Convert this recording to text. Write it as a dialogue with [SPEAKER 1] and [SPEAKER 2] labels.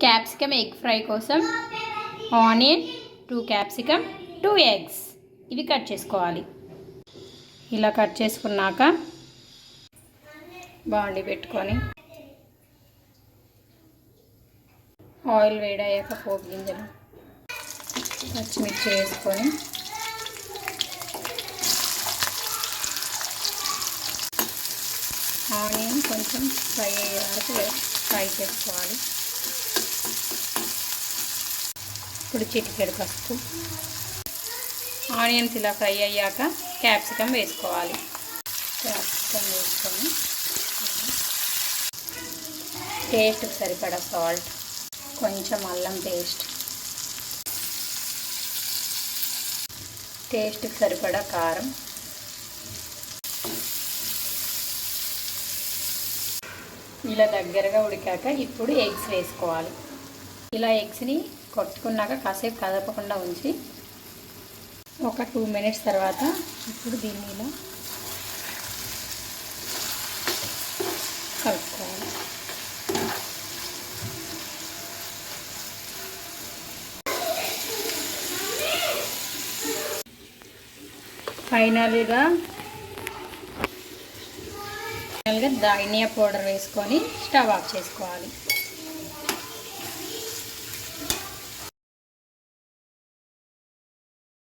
[SPEAKER 1] Capsicum egg fry కోసం onion, 2 capsicum, 2 eggs ఇవి cut చేసుకోవాలి. ఇలా కట్ చేసుకున్నాక బాండి పెట్టుకొని ఆయిల్ వేడయ్యాక పోపు గింజలు, పచ్చిమిర్చి వేసుకొని ఆనియన్ కొంచెం ఫ్రై అయ్యే వరకు ఫ్రై చేసుకోవాలి. ఇప్పుడు చిటికెడు పసుపు. ఆనియన్స్ ఇలా ఫ్రై అయ్యాక క్యాప్సికమ్ వేసుకోవాలి. క్యాప్సికమ్ వేసుకొని టేస్ట్కి సరిపడా సాల్ట్, కొంచెం అల్లం పేస్ట్, టేస్ట్కి సరిపడా కారం, ఇలా దగ్గరగా ఉడికాక ఇప్పుడు ఎగ్స్ వేసుకోవాలి. ఇలా ఎగ్స్ని కొట్టుకున్నాక కాసేపు కదపకుండా ఉంచి ఒక 2 మినిట్స్ తర్వాత ఇప్పుడు దీన్ని ఇలా కలుపుకోవాలి. ఫైనల్గా ధనియా పౌడర్ వేసుకొని స్టవ్ ఆఫ్ చేసుకోవాలి.